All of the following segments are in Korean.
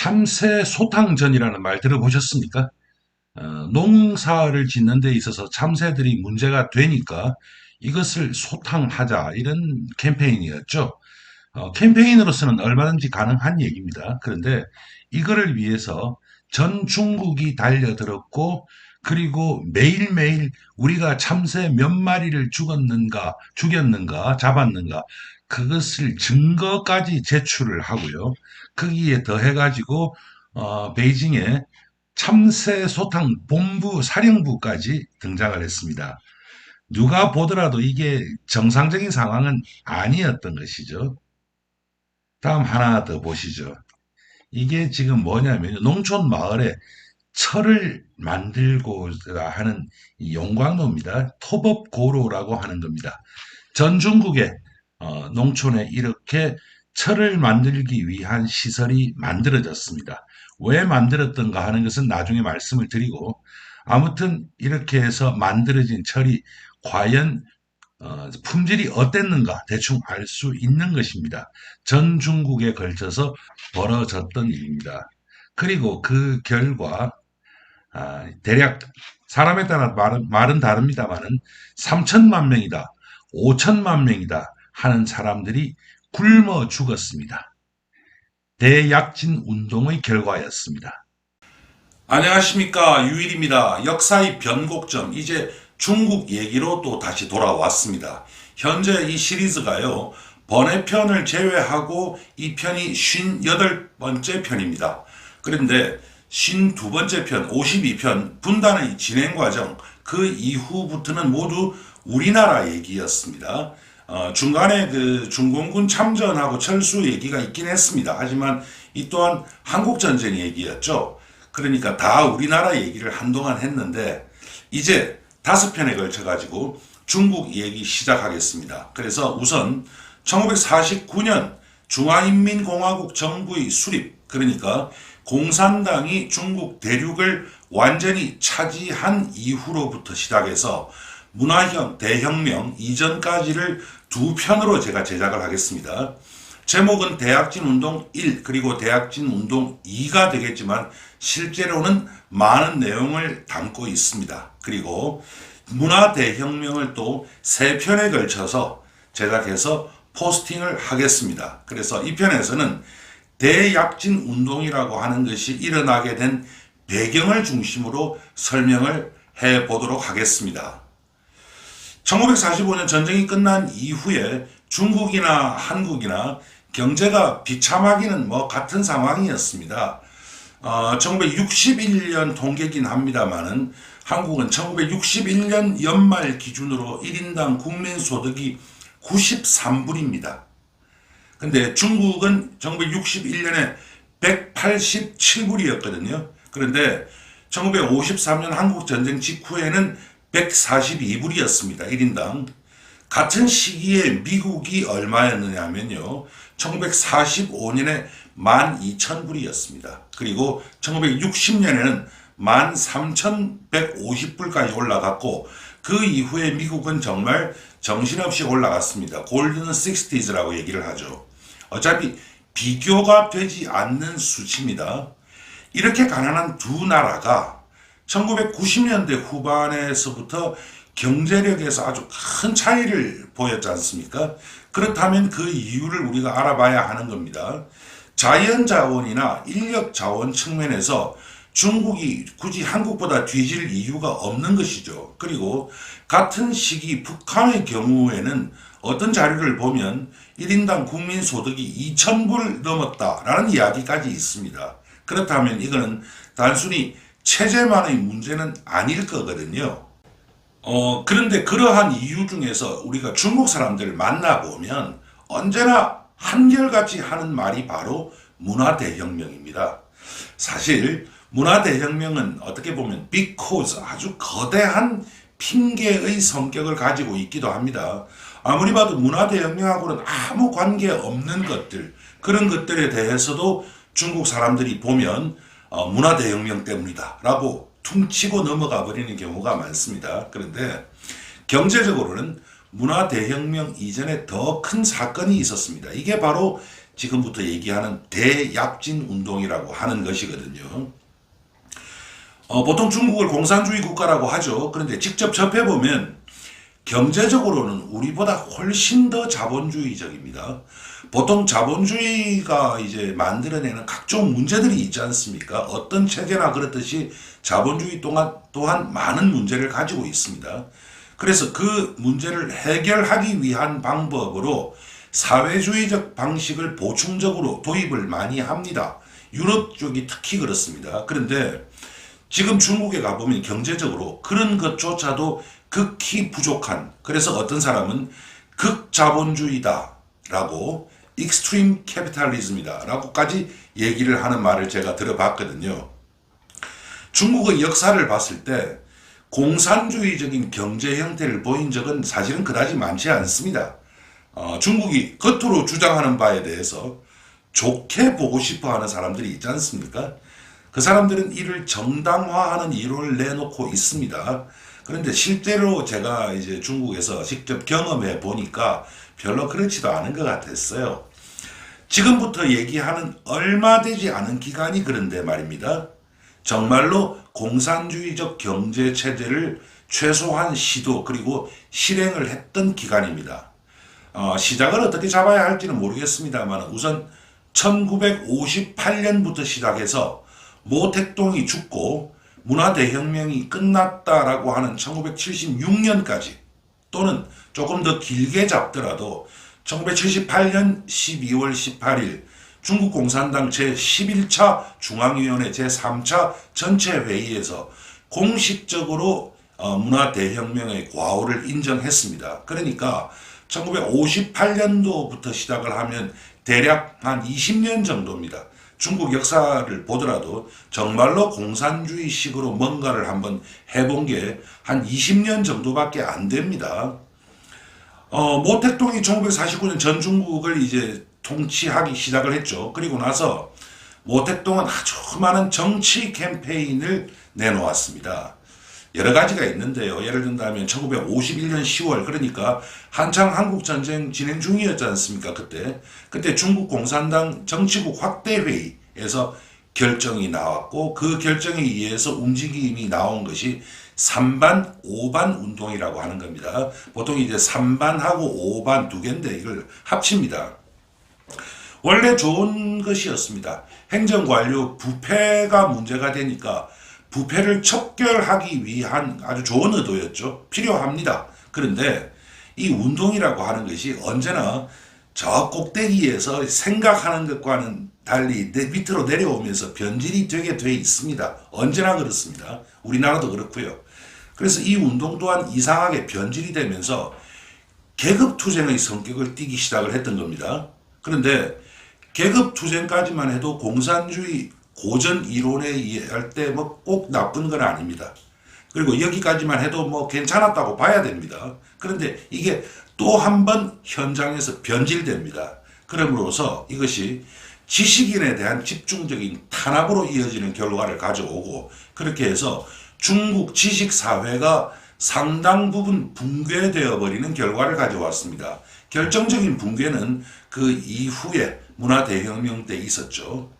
참새 소탕전이라는 말 들어보셨습니까? 농사를 짓는 데 있어서 참새들이 문제가 되니까 이것을 소탕하자 이런 캠페인이었죠. 캠페인으로서는 얼마든지 가능한 얘기입니다. 그런데 이거를 위해서 전 중국이 달려들었고 그리고 매일매일 우리가 참새 몇 마리를 죽였는가, 잡았는가, 그것을 증거까지 제출을 하고요. 거기에 더해가지고, 베이징에 참새 소탕 본부 사령부까지 등장을 했습니다. 누가 보더라도 이게 정상적인 상황은 아니었던 것이죠. 다음 하나 더 보시죠. 이게 지금 뭐냐면 농촌 마을에 철을 만들고자 하는 이 용광로입니다. 토법고로라고 하는 겁니다. 전 중국의 농촌에 이렇게 철을 만들기 위한 시설이 만들어졌습니다. 왜 만들었던가 하는 것은 나중에 말씀을 드리고, 아무튼 이렇게 해서 만들어진 철이 과연 품질이 어땠는가 대충 알 수 있는 것입니다. 전 중국에 걸쳐서 벌어졌던 일입니다. 그리고 그 결과 대략 사람에 따라 말은 다릅니다만은 3천만 명이다, 5천만 명이다 하는 사람들이 굶어 죽었습니다. 대약진 운동의 결과였습니다. 안녕하십니까, 유일입니다. 역사의 변곡점, 이제 중국 얘기로 또 다시 돌아왔습니다. 현재 이 시리즈가요, 번외편을 제외하고 이 편이 58번째 편입니다. 그런데 52번째 편, 52편 분단의 진행 과정, 그 이후부터는 모두 우리나라 얘기였습니다. 중간에 그 중공군 참전하고 철수 얘기가 있긴 했습니다. 하지만 이 또한 한국전쟁 얘기였죠. 그러니까 다 우리나라 얘기를 한동안 했는데, 이제 5편에 걸쳐가지고 중국 얘기 시작하겠습니다. 그래서 우선 1949년 중화인민공화국 정부의 수립, 그러니까 공산당이 중국 대륙을 완전히 차지한 이후로부터 시작해서 문화형 대혁명 이전까지를 두 편으로 제가 제작을 하겠습니다. 제목은 대약진 운동 1 그리고 대약진 운동 2가 되겠지만 실제로는 많은 내용을 담고 있습니다. 그리고 문화 대혁명을 또 3편에 걸쳐서 제작해서 포스팅을 하겠습니다. 그래서 이 편에서는 대약진 운동이라고 하는 것이 일어나게 된 배경을 중심으로 설명을 해 보도록 하겠습니다. 1945년 전쟁이 끝난 이후에 중국이나 한국이나 경제가 비참하기는 뭐 같은 상황이었습니다. 1961년 통계긴 합니다만은 한국은 1961년 연말 기준으로 1인당 국민소득이 93불입니다. 근데 중국은 1961년에 187불이었거든요. 그런데 1953년 한국전쟁 직후에는 142불이었습니다. 1인당. 같은 시기에 미국이 얼마였느냐 하면요, 1945년에 12,000불이었습니다. 그리고 1960년에는 13,150불까지 올라갔고, 그 이후에 미국은 정말 정신없이 올라갔습니다. 골든 60s라고 얘기를 하죠. 어차피 비교가 되지 않는 수치입니다. 이렇게 가난한 두 나라가 1990년대 후반에서부터 경제력에서 아주 큰 차이를 보였지 않습니까? 그렇다면 그 이유를 우리가 알아봐야 하는 겁니다. 자연자원이나 인력자원 측면에서 중국이 굳이 한국보다 뒤질 이유가 없는 것이죠. 그리고 같은 시기 북한의 경우에는 어떤 자료를 보면 1인당 국민소득이 2,000불 넘었다라는 이야기까지 있습니다. 그렇다면 이거는 단순히 체제만의 문제는 아닐 거거든요. 그런데 그러한 이유 중에서 우리가 중국 사람들을 만나보면 언제나 한결같이 하는 말이 바로 문화대혁명입니다. 사실 문화대혁명은 어떻게 보면 because, 아주 거대한 핑계의 성격을 가지고 있기도 합니다. 아무리 봐도 문화대혁명하고는 아무 관계 없는 것들, 그런 것들에 대해서도 중국 사람들이 보면 문화대혁명 때문이다 라고 퉁치고 넘어가 버리는 경우가 많습니다. 그런데 경제적으로는 문화대혁명 이전에 더 큰 사건이 있었습니다. 이게 바로 지금부터 얘기하는 대약진 운동이라고 하는 것이거든요. 보통 중국을 공산주의 국가라고 하죠. 그런데 직접 접해보면 경제적으로는 우리보다 훨씬 더 자본주의적입니다. 보통 자본주의가 이제 만들어내는 각종 문제들이 있지 않습니까? 어떤 체제나 그렇듯이 자본주의 또한 많은 문제를 가지고 있습니다. 그래서 그 문제를 해결하기 위한 방법으로 사회주의적 방식을 보충적으로 도입을 많이 합니다. 유럽 쪽이 특히 그렇습니다. 그런데 지금 중국에 가보면 경제적으로 그런 것조차도 극히 부족한, 그래서 어떤 사람은 극자본주의다 라고 extreme capitalism이다 라고까지 얘기를 하는 말을 제가 들어봤거든요. 중국의 역사를 봤을 때 공산주의적인 경제 형태를 보인 적은 사실은 그다지 많지 않습니다. 중국이 겉으로 주장하는 바에 대해서 좋게 보고 싶어 하는 사람들이 있지 않습니까? 그 사람들은 이를 정당화하는 이론을 내놓고 있습니다. 그런데 실제로 제가 이제 중국에서 직접 경험해 보니까 별로 그렇지도 않은 것 같았어요. 지금부터 얘기하는 얼마 되지 않은 기간이 그런데 말입니다. 정말로 공산주의적 경제 체제를 최소한 시도 그리고 실행을 했던 기간입니다. 시작을 어떻게 잡아야 할지는 모르겠습니다만 우선 1958년부터 시작해서 모택동이 죽고 문화대혁명이 끝났다라고 하는 1976년까지 또는 조금 더 길게 잡더라도 1978년 12월 18일 중국 공산당 제11차 중앙위원회 제3차 전체회의에서 공식적으로 문화대혁명의 과오를 인정했습니다. 그러니까 1958년도부터 시작을 하면 대략 한 20년 정도입니다. 중국 역사를 보더라도 정말로 공산주의식으로 뭔가를 한번 해본 게 한 20년 정도밖에 안 됩니다. 모택동이 1949년 전 중국을 이제 통치하기 시작을 했죠. 그리고 나서 모택동은 아주 많은 정치 캠페인을 내놓았습니다. 여러 가지가 있는데요. 예를 든다면 1951년 10월 그러니까 한창 한국전쟁 진행 중이었지 않습니까? 그때 중국 공산당 정치국 확대회의에서 결정이 나왔고 그 결정에 의해서 움직임이 나온 것이 3반, 5반 운동이라고 하는 겁니다. 보통 이제 3반하고 5반 두 개인데 이걸 합칩니다. 원래 좋은 것이었습니다. 행정관료 부패가 문제가 되니까 부패를 척결하기 위한 아주 좋은 의도였죠. 필요합니다. 그런데 이 운동이라고 하는 것이 언제나 저 꼭대기에서 생각하는 것과는 달리 밑으로 내려오면서 변질이 되게 돼 있습니다. 언제나 그렇습니다. 우리나라도 그렇고요. 그래서 이 운동 또한 이상하게 변질이 되면서 계급투쟁의 성격을 띠기 시작을 했던 겁니다. 그런데 계급투쟁까지만 해도 공산주의 고전 이론에 의할 때 뭐 꼭 나쁜 건 아닙니다. 그리고 여기까지만 해도 뭐 괜찮았다고 봐야 됩니다. 그런데 이게 또 한 번 현장에서 변질됩니다. 그러므로서 이것이 지식인에 대한 집중적인 탄압으로 이어지는 결과를 가져오고 그렇게 해서 중국 지식사회가 상당 부분 붕괴되어 버리는 결과를 가져왔습니다. 결정적인 붕괴는 그 이후에 문화대혁명 때 있었죠.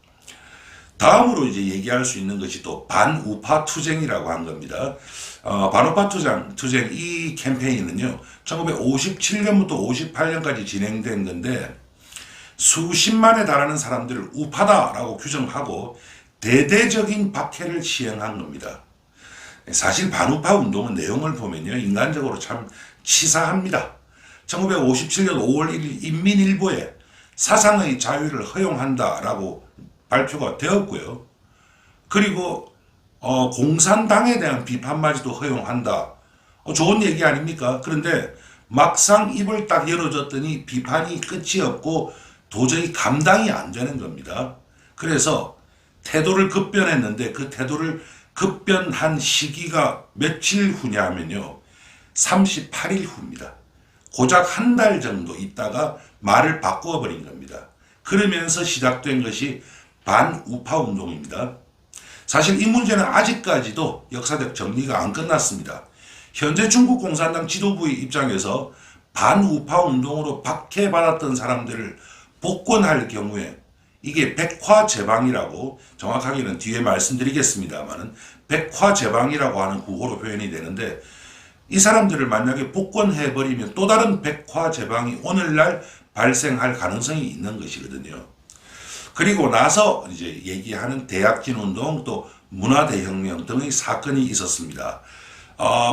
다음으로 이제 얘기할 수 있는 것이 또 반우파 투쟁이라고 한 겁니다. 반우파 투쟁 이 캠페인은요, 1957년부터 58년까지 진행된 건데, 수십만에 달하는 사람들을 우파다라고 규정하고 대대적인 박해를 시행한 겁니다. 사실 반우파 운동은 내용을 보면요, 인간적으로 참 치사합니다. 1957년 5월 1일 인민일보에 사상의 자유를 허용한다라고 발표가 되었고요. 그리고 공산당에 대한 비판마저도 허용한다. 좋은 얘기 아닙니까? 그런데 막상 입을 딱 열어줬더니 비판이 끝이 없고 도저히 감당이 안 되는 겁니다. 그래서 태도를 급변했는데 그 태도를 급변한 시기가 며칠 후냐면요. 38일 후입니다. 고작 한 달 정도 있다가 말을 바꾸어 버린 겁니다. 그러면서 시작된 것이 반우파 운동입니다. 사실 이 문제는 아직까지도 역사적 정리가 안 끝났습니다. 현재 중국 공산당 지도부의 입장에서 반우파 운동으로 박해받았던 사람들을 복권할 경우에 이게 백화제방이라고 정확하게는 뒤에 말씀드리겠습니다만은 백화제방이라고 하는 구호로 표현이 되는데 이 사람들을 만약에 복권해버리면 또 다른 백화제방이 오늘날 발생할 가능성이 있는 것이거든요. 그리고 나서 이제 얘기하는 대약진 운동 또 문화대혁명 등의 사건이 있었습니다.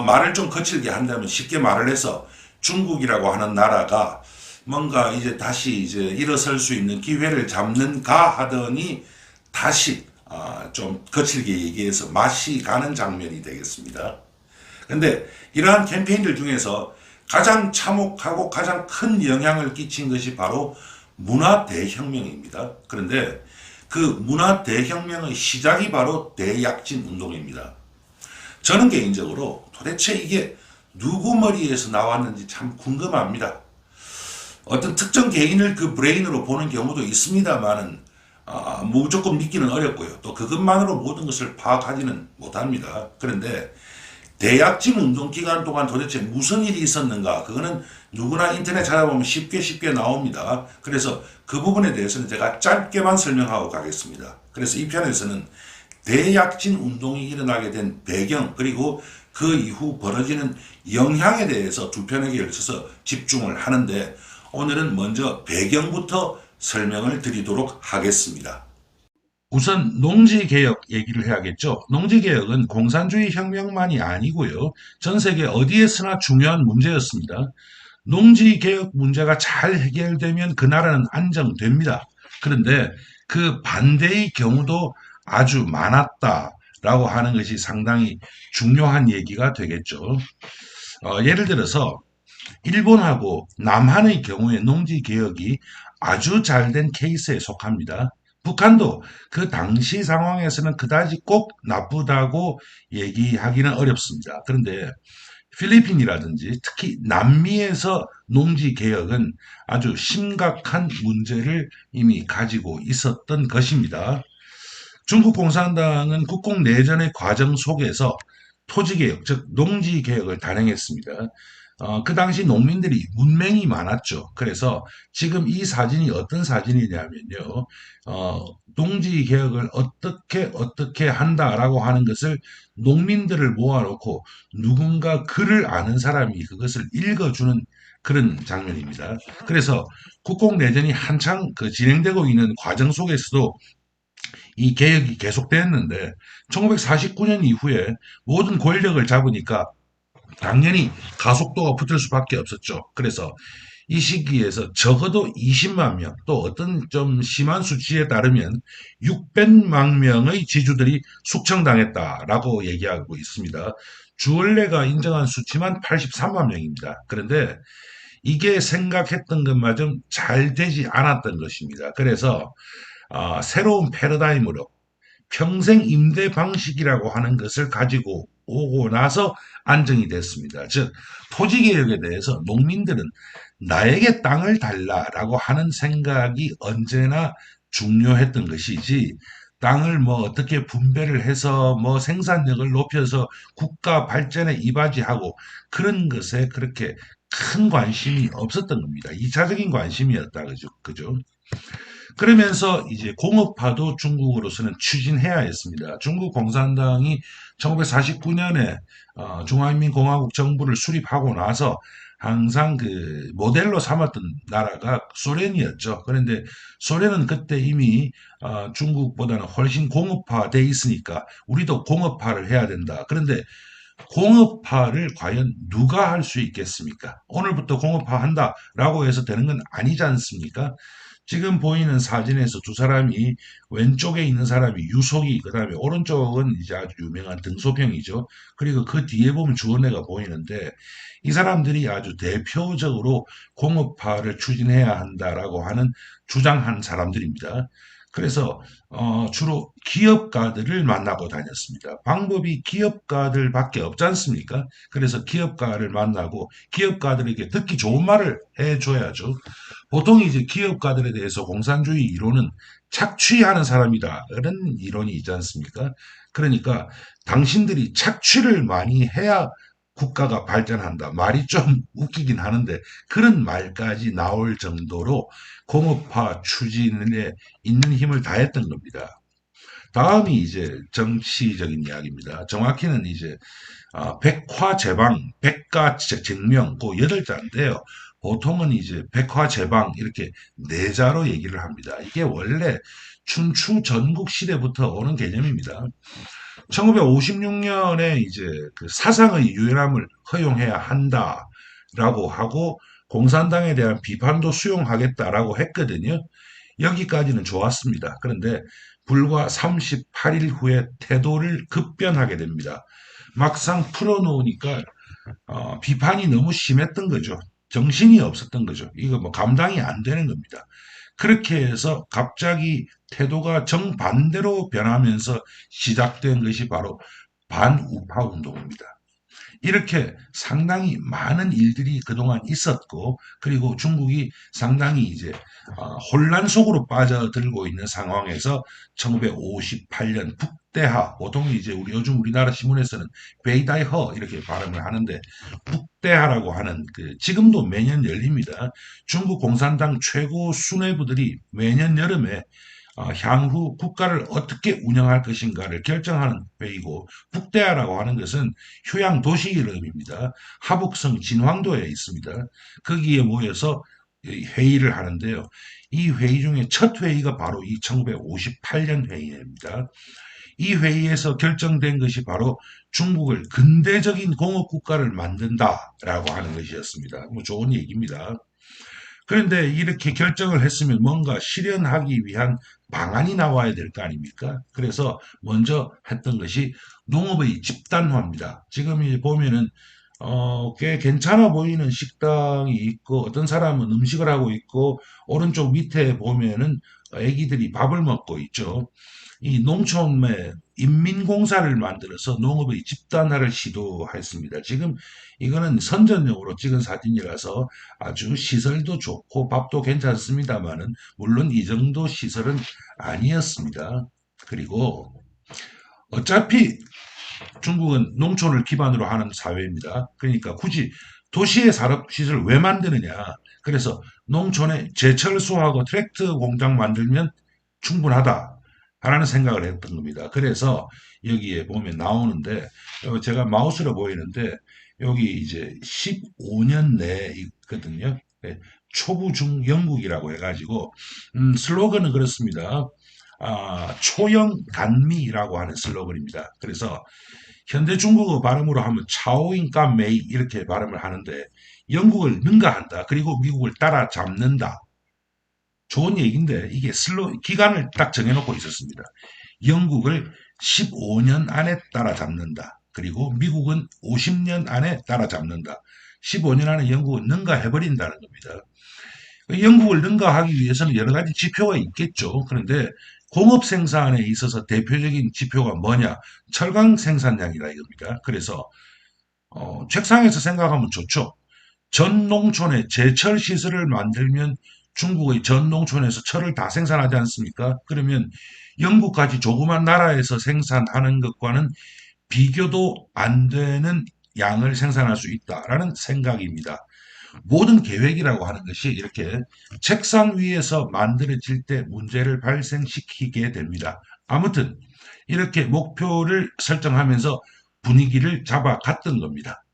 말을 좀 거칠게 한다면 쉽게 말을 해서 중국이라고 하는 나라가 뭔가 이제 다시 이제 일어설 수 있는 기회를 잡는가 하더니 다시 좀 거칠게 얘기해서 맛이 가는 장면이 되겠습니다. 근데 이러한 캠페인들 중에서 가장 참혹하고 가장 큰 영향을 끼친 것이 바로 문화대혁명입니다. 그런데 그 문화대혁명의 시작이 바로 대약진 운동입니다. 저는 개인적으로 도대체 이게 누구 머리에서 나왔는지 참 궁금합니다. 어떤 특정 개인을 그 브레인으로 보는 경우도 있습니다만은 무조건 믿기는 어렵고요. 또 그것만으로 모든 것을 파악하지는 못합니다. 그런데 대약진 운동 기간 동안 도대체 무슨 일이 있었는가? 그거는 누구나 인터넷 찾아보면 쉽게 나옵니다. 그래서 그 부분에 대해서는 제가 짧게만 설명하고 가겠습니다. 그래서 이 편에서는 대약진 운동이 일어나게 된 배경 그리고 그 이후 벌어지는 영향에 대해서 두 편에 걸쳐서 집중을 하는데 오늘은 먼저 배경부터 설명을 드리도록 하겠습니다. 우선 농지개혁 얘기를 해야겠죠. 농지개혁은 공산주의 혁명만이 아니고요. 전 세계 어디에서나 중요한 문제였습니다. 농지개혁 문제가 잘 해결되면 그 나라는 안정됩니다. 그런데 그 반대의 경우도 아주 많았다라고 하는 것이 상당히 중요한 얘기가 되겠죠. 예를 들어서 일본하고 남한의 경우에 농지개혁이 아주 잘된 케이스에 속합니다. 북한도 그 당시 상황에서는 그다지 꼭 나쁘다고 얘기하기는 어렵습니다. 그런데 필리핀이라든지 특히 남미에서 농지개혁은 아주 심각한 문제를 이미 가지고 있었던 것입니다. 중국 공산당은 국공 내전의 과정 속에서 토지개혁, 즉 농지개혁을 단행했습니다. 그 당시 농민들이 문맹이 많았죠. 그래서 지금 이 사진이 어떤 사진이냐면요. 농지 개혁을 어떻게 한다라고 하는 것을 농민들을 모아놓고 누군가 글을 아는 사람이 그것을 읽어주는 그런 장면입니다. 그래서 국공내전이 한창 그 진행되고 있는 과정 속에서도 이 개혁이 계속됐는데 1949년 이후에 모든 권력을 잡으니까 당연히 가속도가 붙을 수밖에 없었죠. 그래서 이 시기에서 적어도 20만 명, 또 어떤 좀 심한 수치에 따르면 600만 명의 지주들이 숙청당했다라고 얘기하고 있습니다. 주얼레가 인정한 수치만 83만 명입니다. 그런데 이게 생각했던 것마저 잘 되지 않았던 것입니다. 그래서 새로운 패러다임으로 평생 임대 방식이라고 하는 것을 가지고 오고 나서 안정이 됐습니다. 즉 토지 개혁에 대해서 농민들은 나에게 땅을 달라라고 하는 생각이 언제나 중요했던 것이지 땅을 뭐 어떻게 분배를 해서 뭐 생산력을 높여서 국가 발전에 이바지하고 그런 것에 그렇게 큰 관심이 없었던 겁니다. 2차적인 관심이었다. 그죠? 그러면서 이제 공업화도 중국으로서는 추진해야 했습니다. 중국 공산당이 1949년에 중화인민공화국 정부를 수립하고 나서 항상 그 모델로 삼았던 나라가 소련이었죠. 그런데 소련은 그때 이미 중국보다는 훨씬 공업화돼 있으니까 우리도 공업화를 해야 된다. 그런데 공업화를 과연 누가 할 수 있겠습니까? 오늘부터 공업화 한다라고 해서 되는 건 아니지 않습니까? 지금 보이는 사진에서 두 사람이 왼쪽에 있는 사람이 유속이 그다음에 오른쪽은 이제 아주 유명한 등소평이죠. 그리고 그 뒤에 보면 주원래가 보이는데 이 사람들이 아주 대표적으로 공업화를 추진해야 한다라고 하는 주장한 사람들입니다. 그래서 주로 기업가들을 만나고 다녔습니다. 방법이 기업가들밖에 없지 않습니까? 그래서 기업가를 만나고 기업가들에게 듣기 좋은 말을 해줘야죠. 보통 이제 기업가들에 대해서 공산주의 이론은 착취하는 사람이다. 이런 이론이 있지 않습니까? 그러니까 당신들이 착취를 많이 해야 국가가 발전한다. 말이 좀 웃기긴 하는데 그런 말까지 나올 정도로 공업화 추진에 있는 힘을 다했던 겁니다. 다음이 이제 정치적인 이야기입니다. 정확히는 이제 백화제방, 백가쟁명 그 8자인데요. 보통은 이제 백화제방 이렇게 4자로 얘기를 합니다. 이게 원래 춘추 전국 시대부터 오는 개념입니다. 1956년에 이제 그 사상의 유연함을 허용해야 한다라고 하고 공산당에 대한 비판도 수용하겠다라고 했거든요. 여기까지는 좋았습니다. 그런데 불과 38일 후에 태도를 급변하게 됩니다. 막상 풀어놓으니까 비판이 너무 심했던 거죠. 정신이 없었던 거죠. 이거 뭐 감당이 안 되는 겁니다. 그렇게 해서 갑자기 태도가 정반대로 변하면서 시작된 것이 바로 반우파 운동입니다. 이렇게 상당히 많은 일들이 그동안 있었고, 그리고 중국이 상당히 이제 혼란 속으로 빠져들고 있는 상황에서 1958년 북대하, 보통 이제 요즘 우리나라 신문에서는 베이다이허 이렇게 발음을 하는데, 북대하라고 하는 지금도 매년 열립니다. 중국 공산당 최고 수뇌부들이 매년 여름에 향후 국가를 어떻게 운영할 것인가를 결정하는 회의고, 북대하라고 하는 것은 휴양 도시 이름입니다. 하북성 진황도에 있습니다. 거기에 모여서 회의를 하는데요. 이 회의 중에 첫 회의가 바로 이 1958년 회의입니다. 이 회의에서 결정된 것이 바로 중국을 근대적인 공업국가를 만든다라고 하는 것이었습니다. 뭐 좋은 얘기입니다. 그런데 이렇게 결정을 했으면 뭔가 실현하기 위한 방안이 나와야 될 거 아닙니까? 그래서 먼저 했던 것이 농업의 집단화입니다. 지금 보면은 꽤 괜찮아 보이는 식당이 있고 어떤 사람은 음식을 하고 있고 오른쪽 밑에 보면은 애기들이 밥을 먹고 있죠. 이 농촌에 인민공사를 만들어서 농업의 집단화를 시도했습니다. 지금 이거는 선전용으로 찍은 사진이라서 아주 시설도 좋고 밥도 괜찮습니다만은 물론 이 정도 시설은 아니었습니다. 그리고 어차피 중국은 농촌을 기반으로 하는 사회입니다. 그러니까 굳이 도시의 산업시설을 왜 만드느냐. 그래서 농촌에 제철소하고 트랙터 공장 만들면 충분하다. 라는 생각을 했던 겁니다. 그래서 여기에 보면 나오는데, 제가 마우스로 보이는데, 여기 이제 15년 내에 있거든요. 네, 초부중 영국이라고 해가지고, 슬로건은 그렇습니다. 초영 단미라고 하는 슬로건입니다. 그래서 현대 중국어 발음으로 하면 차오잉까 메이 이렇게 발음을 하는데 영국을 능가한다. 그리고 미국을 따라잡는다. 좋은 얘기인데 이게 기간을 딱 정해놓고 있었습니다. 영국을 15년 안에 따라잡는다. 그리고 미국은 50년 안에 따라잡는다. 15년 안에 영국은 능가해버린다는 겁니다. 영국을 능가하기 위해서는 여러 가지 지표가 있겠죠. 그런데 공업 생산에 있어서 대표적인 지표가 뭐냐? 철강 생산량이라 이겁니다. 그래서 책상에서 생각하면 좋죠. 전 농촌에 제철 시설을 만들면 중국의 전 농촌에서 철을 다 생산하지 않습니까? 그러면 영국까지 조그만 나라에서 생산하는 것과는 비교도 안 되는 양을 생산할 수 있다라는 생각입니다. 모든 계획이라고 하는 것이 이렇게 책상 위에서 만들어질 때 문제를 발생시키게 됩니다. 아무튼 이렇게 목표를 설정하면서 분위기를 잡아갔던 겁니다.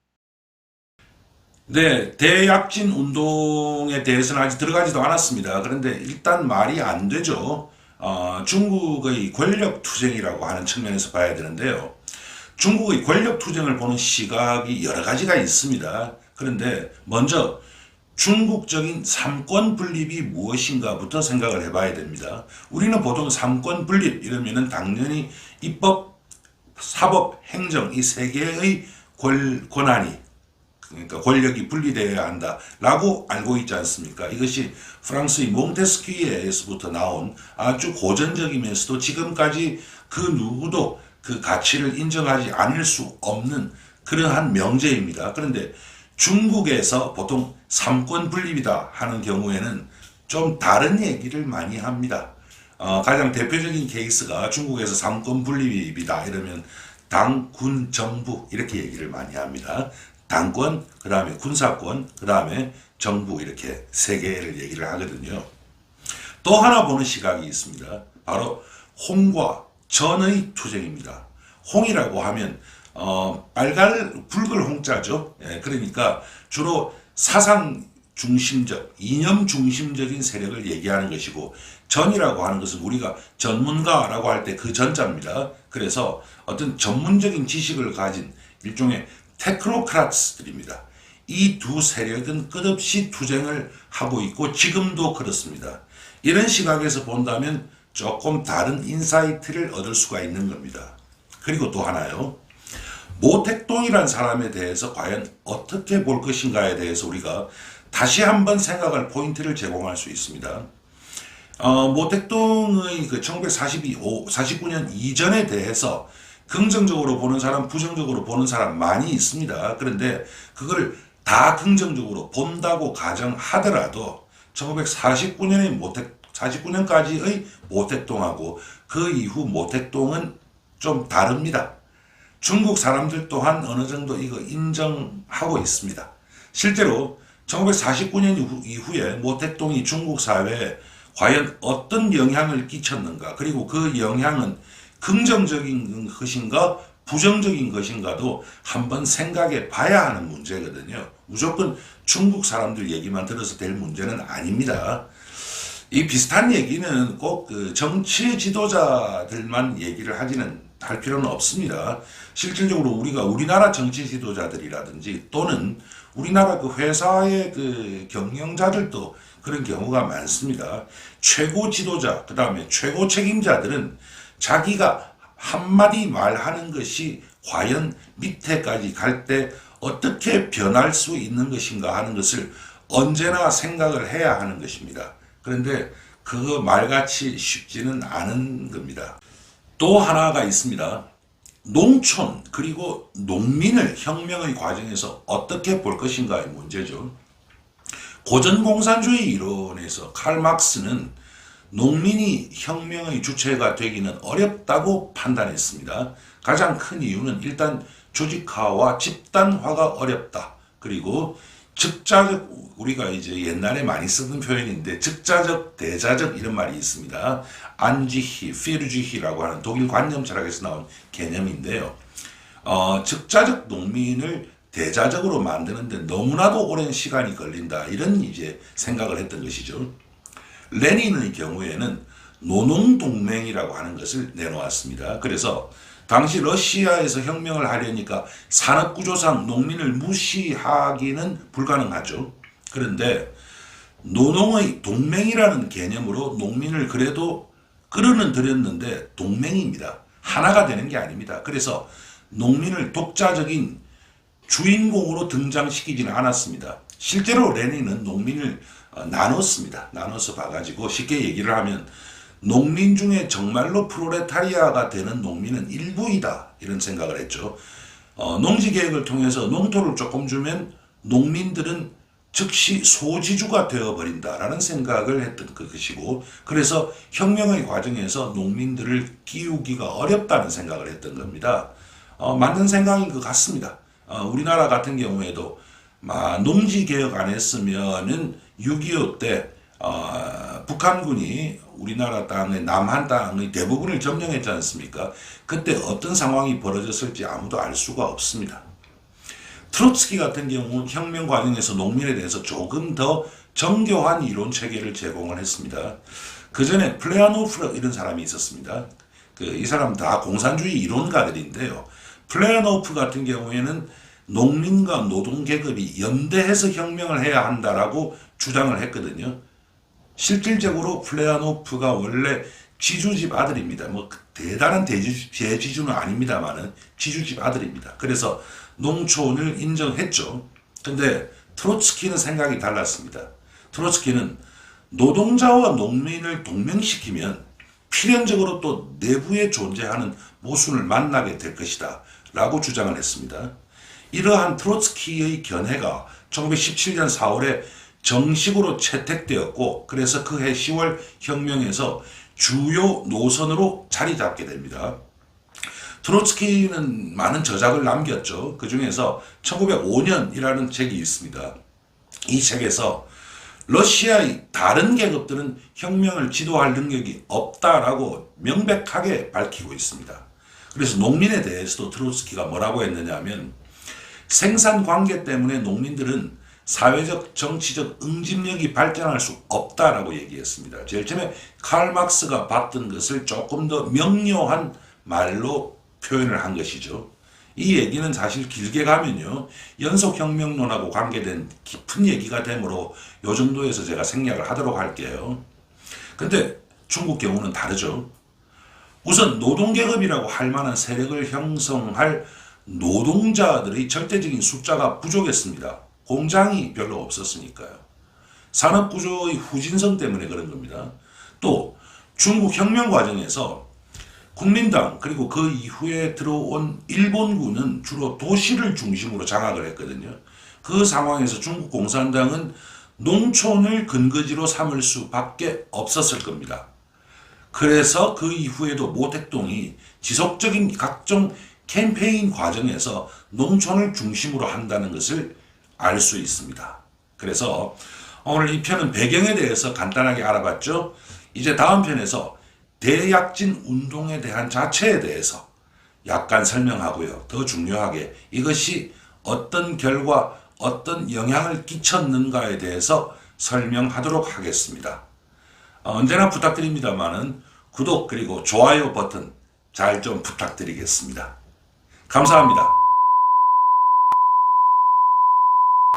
네, 대약진 운동에 대해서는 아직 들어가지도 않았습니다. 그런데 일단 말이 안 되죠. 중국의 권력 투쟁이라고 하는 측면에서 봐야 되는데요. 중국의 권력 투쟁을 보는 시각이 여러 가지가 있습니다. 그런데 먼저 중국적인 삼권 분립이 무엇인가부터 생각을 해봐야 됩니다. 우리는 보통 삼권 분립 이러면은 당연히 입법, 사법, 행정 이 세 개의 권한이 그러니까 권력이 분리되어야 한다라고 알고 있지 않습니까? 이것이 프랑스의 몽테스키에서부터 나온 아주 고전적이면서도 지금까지 그 누구도 그 가치를 인정하지 않을 수 없는 그러한 명제입니다. 그런데 중국에서 보통 삼권 분립이다 하는 경우에는 좀 다른 얘기를 많이 합니다. 가장 대표적인 케이스가 중국에서 삼권 분립이다 이러면 당, 군, 정부 이렇게 얘기를 많이 합니다. 당권, 그 다음에 군사권, 그 다음에 정부 이렇게 세 개를 얘기를 하거든요. 또 하나 보는 시각이 있습니다. 바로 홍과 전의 투쟁입니다. 홍이라고 하면 붉을 홍자죠. 예, 그러니까 주로 사상 중심적, 이념 중심적인 세력을 얘기하는 것이고, 전이라고 하는 것은 우리가 전문가라고 할 때 그 전자입니다. 그래서 어떤 전문적인 지식을 가진 일종의 테크노크라트들입니다. 이 두 세력은 끝없이 투쟁을 하고 있고 지금도 그렇습니다. 이런 시각에서 본다면 조금 다른 인사이트를 얻을 수가 있는 겁니다. 그리고 또 하나요. 모택동이라는 사람에 대해서 과연 어떻게 볼 것인가에 대해서 우리가 다시 한번 생각할 포인트를 제공할 수 있습니다. 모택동의 그 1949년 이전에 대해서 긍정적으로 보는 사람, 부정적으로 보는 사람 많이 있습니다. 그런데 그걸 다 긍정적으로 본다고 가정하더라도 1949년까지의 모택동하고 그 이후 모택동은 좀 다릅니다. 중국 사람들 또한 어느 정도 이거 인정하고 있습니다. 실제로 1949년 이후에 모택동이 중국 사회에 과연 어떤 영향을 끼쳤는가, 그리고 그 영향은 긍정적인 것인가 부정적인 것인가도 한번 생각해 봐야 하는 문제거든요. 무조건 중국 사람들 얘기만 들어서 될 문제는 아닙니다. 이 비슷한 얘기는 꼭 그 정치 지도자들만 얘기를 할 필요는 없습니다. 실질적으로 우리가 우리나라 정치 지도자들이라든지 또는 우리나라 그 회사의 그 경영자들도 그런 경우가 많습니다. 최고 지도자, 그 다음에 최고 책임자들은 자기가 한마디 말하는 것이 과연 밑에까지 갈 때 어떻게 변할 수 있는 것인가 하는 것을 언제나 생각을 해야 하는 것입니다. 그런데 그거 말같이 쉽지는 않은 겁니다. 또 하나가 있습니다. 농촌 그리고 농민을 혁명의 과정에서 어떻게 볼 것인가의 문제죠. 고전 공산주의 이론에서 칼 막스는 농민이 혁명의 주체가 되기는 어렵다고 판단했습니다. 가장 큰 이유는 일단 조직화와 집단화가 어렵다. 그리고 즉자적, 우리가 이제 옛날에 많이 쓰던 표현인데 즉자적, 대자적 이런 말이 있습니다. 안지히, 피르지히라고 하는 독일 관념 철학에서 나온 개념인데요. 즉자적 농민을 대자적으로 만드는데 너무나도 오랜 시간이 걸린다. 이런 이제 생각을 했던 것이죠. 레닌의 경우에는 노농동맹이라고 하는 것을 내놓았습니다. 그래서 당시 러시아에서 혁명을 하려니까 산업구조상 농민을 무시하기는 불가능하죠. 그런데 노농의 동맹이라는 개념으로 농민을 그래도 끌어는 들였는데 동맹입니다. 하나가 되는 게 아닙니다. 그래서 농민을 독자적인 주인공으로 등장시키지는 않았습니다. 실제로 레닌은 농민을 나눴습니다. 나눠서 봐가지고 쉽게 얘기를 하면 농민 중에 정말로 프롤레타리아가 되는 농민은 일부이다. 이런 생각을 했죠. 농지개혁을 통해서 농토를 조금 주면 농민들은 즉시 소지주가 되어버린다라는 생각을 했던 것이고, 그래서 혁명의 과정에서 농민들을 끼우기가 어렵다는 생각을 했던 겁니다. 맞는 생각인 것 같습니다. 우리나라 같은 경우에도 농지개혁 안 했으면은 6.25 때 북한군이 우리나라 땅의 남한 땅의 대부분을 점령했지 않습니까? 그때 어떤 상황이 벌어졌을지 아무도 알 수가 없습니다. 트로츠키 같은 경우 혁명 과정에서 농민에 대해서 조금 더 정교한 이론 체계를 제공을 했습니다. 그 전에 플레아노프 이런 사람이 있었습니다. 이 사람 다 공산주의 이론가들인데요. 플레아노프 같은 경우에는 농민과 노동계급이 연대해서 혁명을 해야 한다라고 주장을 했거든요. 실질적으로 플레아노프가 원래 지주집 아들입니다. 대단한 대지주는 아닙니다만은 지주집 아들입니다. 그래서 농촌을 인정했죠. 근데 트로츠키는 생각이 달랐습니다. 트로츠키는 노동자와 농민을 동맹시키면 필연적으로 또 내부에 존재하는 모순을 만나게 될 것이다 라고 주장을 했습니다. 이러한 트로츠키의 견해가 1917년 4월에 정식으로 채택되었고, 그래서 그해 10월 혁명에서 주요 노선으로 자리 잡게 됩니다. 트로츠키는 많은 저작을 남겼죠. 그 중에서 1905년이라는 책이 있습니다. 이 책에서 러시아의 다른 계급들은 혁명을 지도할 능력이 없다라고 명백하게 밝히고 있습니다. 그래서 농민에 대해서도 트로츠키가 뭐라고 했느냐 하면 생산 관계 때문에 농민들은 사회적 정치적 응집력이 발전할 수 없다라고 얘기했습니다. 제일 처음에 칼 막스가 봤던 것을 조금 더 명료한 말로 표현을 한 것이죠. 이 얘기는 사실 길게 가면요 연속혁명론하고 관계된 깊은 얘기가 되므로 요 정도에서 제가 생략을 하도록 할게요. 근데 중국 경우는 다르죠. 우선 노동계급이라고 할 만한 세력을 형성할 노동자들의 절대적인 숫자가 부족했습니다. 공장이 별로 없었으니까요. 산업구조의 후진성 때문에 그런 겁니다. 또 중국 혁명 과정에서 국민당 그리고 그 이후에 들어온 일본군은 주로 도시를 중심으로 장악을 했거든요. 그 상황에서 중국 공산당은 농촌을 근거지로 삼을 수밖에 없었을 겁니다. 그래서 그 이후에도 모택동이 지속적인 각종 캠페인 과정에서 농촌을 중심으로 한다는 것을 알 수 있습니다. 그래서 오늘 이 편은 배경에 대해서 간단하게 알아봤죠. 이제 다음 편에서 대약진 운동에 대한 자체에 대해서 약간 설명하고요. 더 중요하게 이것이 어떤 결과, 어떤 영향을 끼쳤는가에 대해서 설명하도록 하겠습니다. 언제나 부탁드립니다만은 구독 그리고 좋아요 버튼 잘 좀 부탁드리겠습니다. 감사합니다.